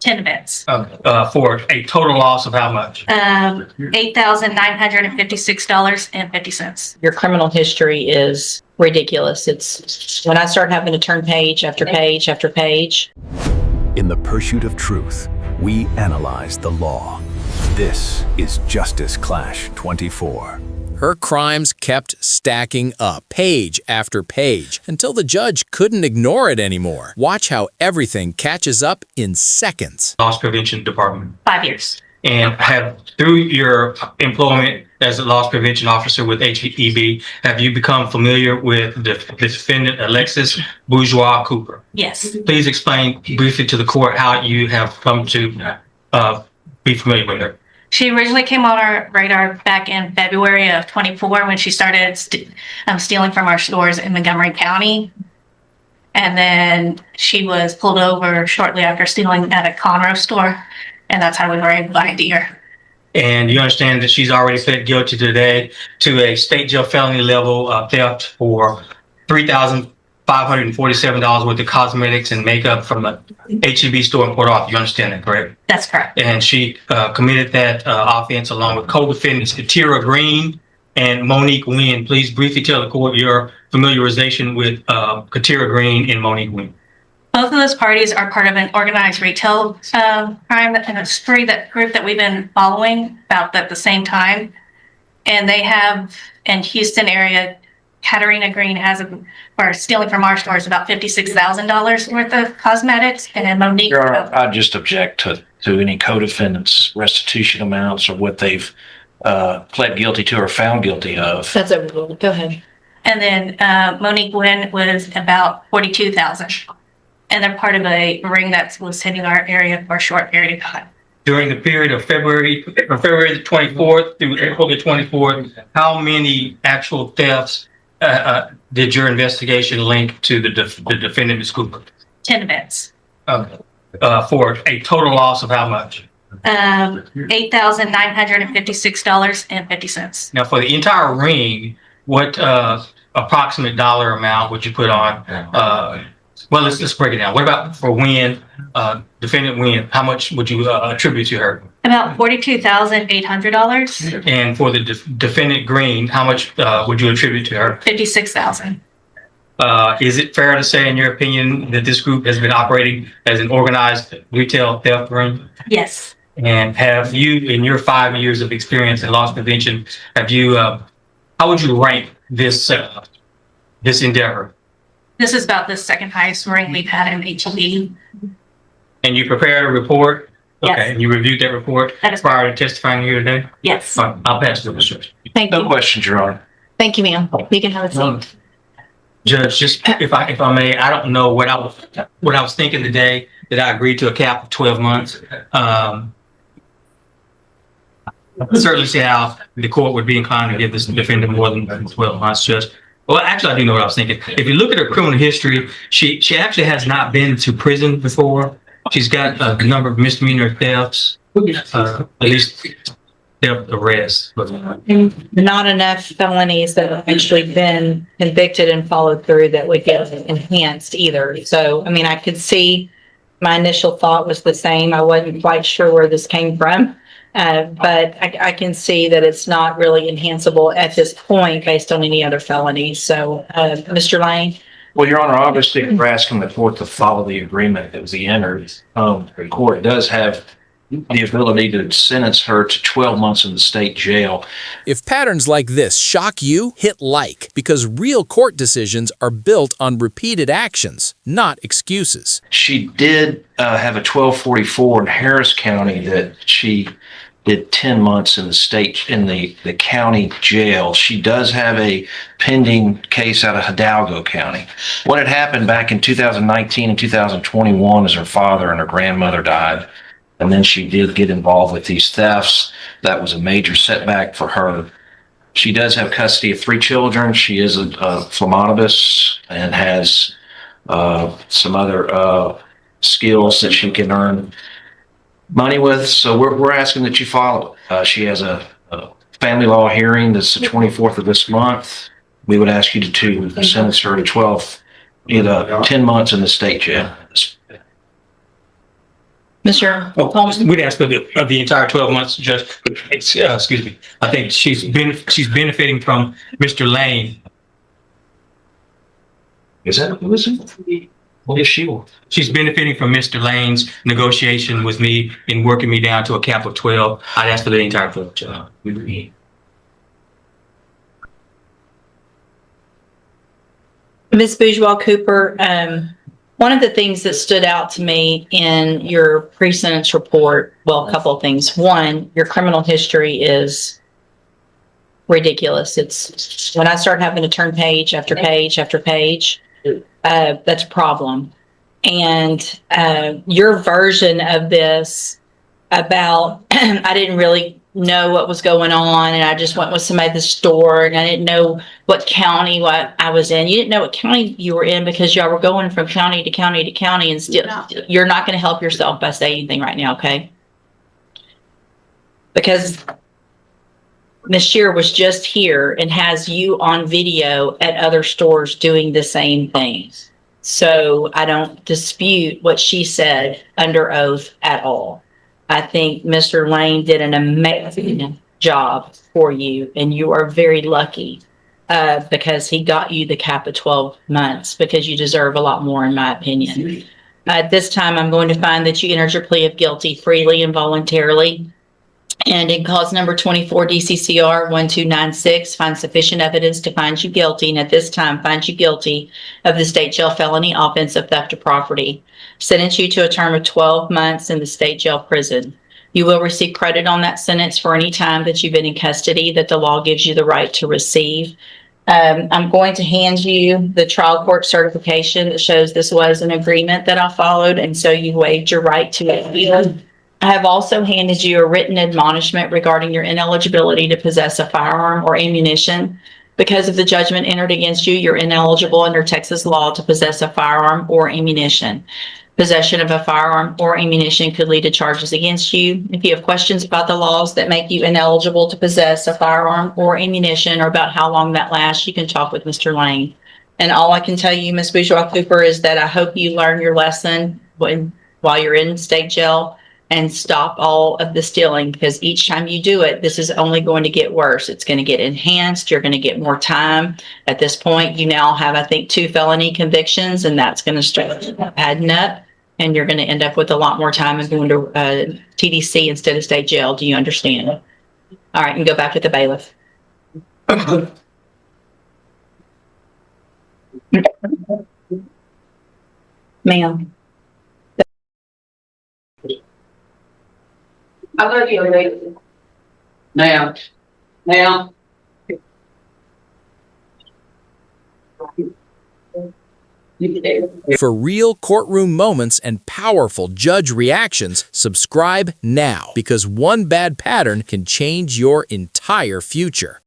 10 events. For a total loss of how much? $8,956.50. Your criminal history is ridiculous. It's when I start having to turn page after page after page. In the pursuit of truth, we analyze the law. This is Justice Clash 24. Her crimes kept stacking up, page after page, until the judge couldn't ignore it anymore. Watch how everything catches up in seconds. Loss Prevention Department. 5 years. And through your employment as a loss prevention officer with HEB, have you become familiar with the defendant, Alexis Baja Cooper? Yes. Please explain briefly to the court how you have come to be familiar with her. She originally came on our radar back in February of 24 when she started stealing from our stores in Montgomery County. And then she was pulled over shortly after stealing at a Conroe store. And that's how we were able to ID her. And you understand that she's already pled guilty today to a state jail felony level theft for $3,547 worth of cosmetics and makeup from a HEB store in Port Arthur. You understand that, correct? That's correct. And she committed that offense along with co-defendants Katira Green and Monique Nguyen. Please briefly tell the court your familiarization with Katira Green and Monique Nguyen. Both of those parties are part of an organized retail crime and a spree group that we've been following about at the same time. And they have in Houston area, Katarina Green has for stealing from our stores about $56,000 worth of cosmetics, and Monique. Your Honor, I just object to any co-defendants' restitution amounts or what they've pled guilty to or found guilty of. That's overruled. Go ahead. And then Monique Nguyen was about $42,000. And they're part of a ring that was hitting our area for a short period of time. During the period of February the 24th through April the 24th, how many actual thefts did your investigation link to the defendant, Ms. Cooper? 10 events. For a total loss of how much? $8,956.50. Now, for the entire ring, what approximate dollar amount would you put on? Well, let's break it down. What about for Nguyen, defendant Nguyen? How much would you attribute to her? About $42,800. And for the defendant Green, how much would you attribute to her? $56,000. Is it fair to say, in your opinion, that this group has been operating as an organized retail theft ring? Yes. And have you, in your 5 years of experience in loss prevention, have you? How would you rank this endeavor? This is about the second highest ring we've had in HEB. And you prepared a report? Yes. Okay, and you reviewed that report That is prior to testifying here today? Yes. All right, I'll pass it to the judge. Thank No you. questions, Your Honor. Thank you, ma'am. You can have a seat. Judge, just if I may, I don't know what I was thinking today that I agreed to a cap of 12 months. I certainly see how the court would be inclined to give this defendant more than 12 months, Judge. Well, actually, I do know what I was thinking. If you look at her criminal history, she actually has not been to prison before. She's got a number of misdemeanor thefts, at least theft arrests. Not enough felonies that have actually been convicted and followed through that would get enhanced either. So, I mean, I could see my initial thought was the same. I wasn't quite sure where this came from. But I can see that it's not really enhanceable at this point based on any other felonies. So, Mr. Lane? Well, Your Honor, obviously, we're asking the court to follow the agreement that was entered. The court does have the ability to sentence her to 12 months in the state jail. If patterns like this shock you, hit like, because real court decisions are built on repeated actions, not excuses. She did have a 1244 in Harris County that she did 10 months in the state, in the county jail. She does have a pending case out of Hidalgo County. What had happened back in 2019 and 2021 is her father and her grandmother died. And then she did get involved with these thefts. That was a major setback for her. She does have custody of 3 children. She is a phlebotomist and has some other skills that she can earn money with. So we're asking that you follow it. She has a family law hearing that's the 24th of this month. We would ask you to sentence her to 10 months in the state jail. Mr. Oh, Coleman? we'd ask for the entire 12 months, Judge. Excuse me. I think she's benefiting from Mr. Lane. Is that, who is it? What is she? She's benefiting from Mr. Lane's negotiation with me in working me down to a cap of 12. I'd ask for the entire 12, Judge. Ms. Baja Cooper, one of the things that stood out to me in your pre-sentence report, well, a couple of things. One, your criminal history is ridiculous. It's when I start having to turn page after page after page, that's a problem. And your version of this about I didn't really know what was going on, and I just went with somebody at the store, and I didn't know what county what I was in. You didn't know what county you were in because y'all were going from county to county to county, and still you're not going to help yourself by saying anything right now, okay? Because Ms. Shear was just here and has you on video at other stores doing the same things. So I don't dispute what she said under oath at all. I think Mr. Lane did an amazing job for you, and you are very lucky because he got you the cap of 12 months because you deserve a lot more, in my opinion. At this time, I'm going to find that you entered your plea of guilty freely and voluntarily. And in cause number 24 DCCR 1296, find sufficient evidence to find you guilty, and at this time find you guilty of the state jail felony offense of theft of property. Sentence you to a term of 12 months in the state jail prison. You will receive credit on that sentence for any time that you've been in custody that the law gives you the right to receive. I'm going to hand you the trial court certification that shows this was an agreement that I followed, and so you waived your right to appeal. I have also handed you a written admonishment regarding your ineligibility to possess a firearm or ammunition. Because of the judgment entered against you, you're ineligible under Texas law to possess a firearm or ammunition. Possession of a firearm or ammunition could lead to charges against you. If you have questions about the laws that make you ineligible to possess a firearm or ammunition, or about how long that lasts, you can talk with Mr. Lane. And all I can tell you, Ms. Baja Cooper, is that I hope you learn your lesson while you're in state jail and stop all of the stealing, because each time you do it, this is only going to get worse. It's going to get enhanced. You're going to get more time. At this point, you now have, I think, 2 felony convictions, and that's going to start adding up, and you're going to end up with a lot more time and going to TDC instead of state jail. Do you understand? All right, and go back to the bailiff. Ma'am. I love you, lady. Now. For real courtroom moments and powerful judge reactions, subscribe now, because one bad pattern can change your entire future.